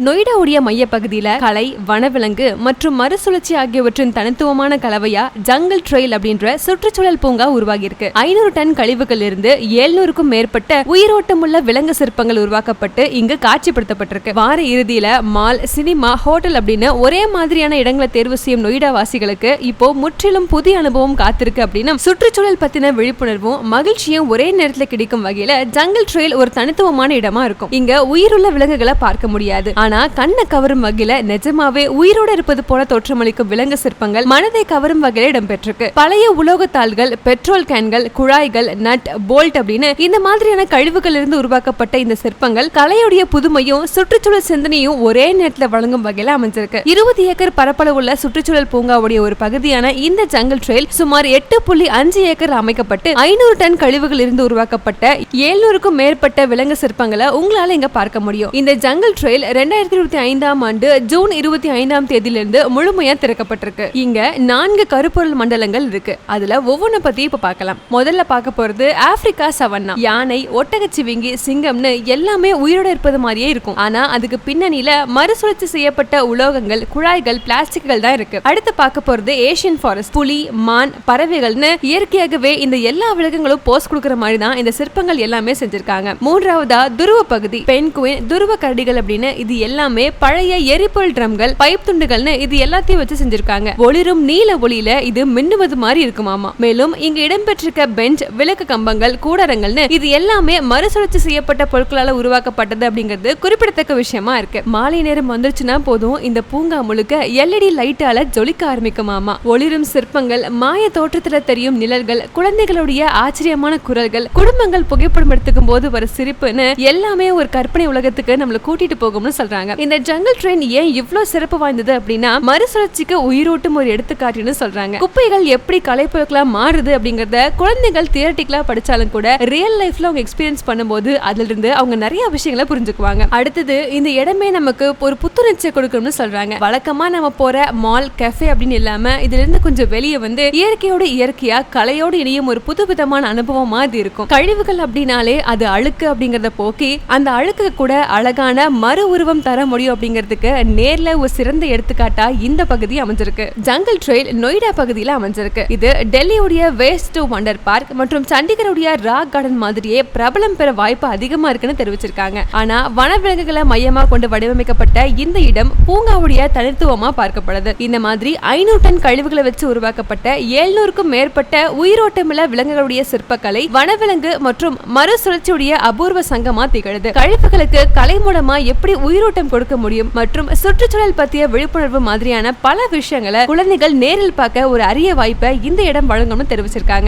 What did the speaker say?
நொய்டாவுடைய மைய பகுதியில கலை, வனவிலங்கு மற்றும் மறுசுழற்சி ஆகியவற்றின் தனித்துவமான கலவையா ஜங்கல் ட்ரெயில் அப்படின்ற சுற்றுச்சூழல் பூங்கா உருவாகி இருக்கு. 500 டன் கழிவுகள் இருந்து 700க்கும் மேற்பட்ட உயிரோட்டமுள்ள விலங்கு சிற்பங்கள் உருவாக்கப்பட்டு இங்கு காட்சிப்படுத்தப்பட்டிருக்கு. வார இறுதியில மால், சினிமா, ஹோட்டல் அப்படின்னு ஒரே மாதிரியான இடங்களை தேர்வு செய்யும் நொய்டா வாசிகளுக்கு இப்போ முற்றிலும் புதிய அனுபவம் காத்திருக்கு அப்படின்னு சுற்றுச்சூழல் பத்தின விழிப்புணர்வும் மகிழ்ச்சியும் ஒரே நேரத்தில் கிடைக்கும் வகையில ஜங்கல் ட்ரெயில் ஒரு தனித்துவமான இடமா இருக்கும். இங்க உயிருள்ள விலங்குகளை பார்க்க முடியாது. ஆனா கண்ணை கவரும் வகையில நிஜமாவே உயிரோடு இருப்பது போல தோற்றமளிக்கும் விலங்கு சிற்பங்கள் மனதை கவரும் வகையில இடம்பெற்றிருக்கு. பழைய உலோகத்தாள்கள், பெட்ரோல் கேன்கள், குழாய்கள், நட், போல்ட் அப்படின்னு இந்த மாதிரியான கழிவுகள் இருந்து உருவாக்கப்பட்ட இந்த சிற்பங்கள் கலையுடைய புதுமையும் சுற்றுச்சூழல் சிந்தனையும் ஒரே நேரத்தில் வழங்கும் வகையில அமைஞ்சிருக்கு. 20 ஏக்கர் பரப்பளவுள்ள சுற்றுச்சூழல் பூங்காவுடைய ஒரு பகுதியான இந்த ஜங்கல் ட்ரெயில் சுமார் 8.5 ஏக்கர் அமைக்கப்பட்டு 500 டன் கழிவுகள் இருந்து உருவாக்கப்பட்ட 700க்கும் மேற்பட்ட விலங்கு சிற்பங்களை உங்களால இங்க பார்க்க முடியும். இந்த ஜங்கல் ட்ரெயில் 2025ஆம் ஆண்டு ஜூன் 25ஆம் தேதியிலிருந்து முழுமையா திறக்கப்பட்டிருக்கு. இங்க 4 கருப்பொருள் மண்டலங்கள் இருக்கு. அதுல ஒவ்வொன்றை பத்தி இப்ப பார்க்கலாம். முதல்ல பார்க்க போறது ஆப்பிரிக்கா சவன்னா. யானை, ஒட்டகச்சிவிங்கி, சிங்கம்னு எல்லாமே உயிரோட இருப்பது மாதிரியே இருக்கும். ஆனா அதுக்கு பின்னணியில மறுசுழற்சி செய்யப்பட்ட உலோகங்கள், குழாய்கள், பிளாஸ்டிக்கள் தான் இருக்கு. அடுத்து பார்க்க போறது ஏசியன் ஃபாரஸ்ட். புலி, மான், பறவைகள்னு இயற்கையாகவே இந்த எல்லா விலங்குகளும் போஸ் கொடுக்கிற மாதிரி தான் இந்த சிற்பங்கள் எல்லாமே செஞ்சிருக்காங்க. மூன்றாவதா துருவ பகுதி. பென்குயின், துருவ கரடிகள் அப்படின்னு இது எல்லாமே பழைய எரிபொருள் ட்ரம்கள், பைப் துண்டுகள்னு இது எல்லாத்தையும் வச்சு செஞ்சிருக்காங்க. ஒளிரும் நீல ஒளியில இது மின்னுவது மாதிரி இருக்குமாமா. மேலும் இங்க இடம்பெற்றிருக்க பெஞ்ச், விளக்கு கம்பங்கள், கூடாரங்கள்னு இது எல்லாமே மறுசுழற்சி செய்யப்பட்ட பொருட்களால உருவாக்கப்பட்டது அப்படிங்கிறது குறிப்பிடத்தக்க விஷயமா இருக்கு. மாலை நேரம் வந்துருச்சுன்னா போதும் இந்த பூங்கா முழுக்க LED லைட்டால ஜொலிக்க ஆரம்பிக்குமாமா. ஒளிரும் சிற்பங்கள், மாய தோற்றத்துல தெரியும் நிழல்கள், குழந்தைகளுடைய ஆச்சரியமான குரல்கள், குடும்பங்கள் புகைப்படம் எடுத்துக்கும் போது வர சிரிப்புன்னு எல்லாமே ஒரு கற்பனை உலகத்துக்கு நம்மள கூட்டிட்டு போகும்னு சொல்றாங்க. இந்த ஜங்கல் ட்ரெயின் ஏன் இவ்வளவு சிறப்பு வாய்ந்தது அப்படின்னா மறுசுழற்சிக்கு உயிரோட்டும் ஒரு எடுத்துக்காட்டுன்னு சொல்றாங்க. குப்பைகள் எப்படி கலைப்பொருட்களா மாறுது அப்படிங்கறத குழந்தைகள் தியரட்டிக்கலா படிச்சாலும் கூட ரியல் லைஃப்ல அவங்க எக்ஸ்பீரியன்ஸ் பண்ணும்போது அதுல இருந்து அவங்க நிறைய விஷயங்களை புரிஞ்சுக்குவாங்க. அடுத்தது இந்த இடமே நமக்கு ஒரு புத்துணர்ச்சியை கொடுக்கணும்னு சொல்றாங்க. வழக்கமா நம்ம போற மால், கஃபே அப்படின்னு இல்லாம இதுல இருந்து கொஞ்சம் வெளியே வந்து இயற்கையோடு இயற்கையா கலையோடு இணையும் ஒரு புதுவிதமான அனுபவம் மாதிரி இருக்கும். கழிவுகள் அப்படின்னாலே அது அழுக்கு அப்படிங்கறத போக்கி அந்த அழுக்கு கூட அழகான மறு உருவம் தர முடியும் அப்படிங்கிறதுக்கு நேர்ல ஒரு சிறந்த எடுத்துக்காட்டா இந்த பகுதி அமைஞ்சிருக்கு. ஜங்கல் ட்ரெயில் நொய்டா பகுதியில அமைஞ்சிருக்கு. இது டெல்லியுடைய வேஸ்ட் டு வண்டர் பார்க் மற்றும் சண்டிகருடைய ராக் கார்டன் மாதிரியே பிரபலம் பெற வாய்ப்பு அதிகமா இருக்குன்னு தெரிவிச்சிருக்காங்க. ஆனா வனவிலங்குகளை மையமா கொண்டு வடிவமைக்கப்பட்ட இந்த இடம் பூங்காவுடைய தனித்துவமா பார்க்கப்படுது. இந்த மாதிரி 500 டன் கழிவுகளை வச்சு உருவாக்கப்பட்ட 700க்கும் மேற்பட்ட உயிரோட்டமுள்ள விலங்குகளுடைய சிற்பக்கலை வனவிலங்கு மற்றும் மறுசுழற்சியுடைய அபூர்வ சங்கமா திகழுது. கழிவுகளுக்கு கலை மூலமா எப்படி உயிரோட்டம் கொடுக்க முடியும் மற்றும் சுற்றுச்சூழல் பற்றிய விழிப்புணர்வு மாதிரியான பல விஷயங்களை குழந்தைகள் நேரில் பார்க்க ஒரு அரிய வாய்ப்பை இந்த இடம் வழங்கும்னு தெரிவிச்சிருக்காங்க.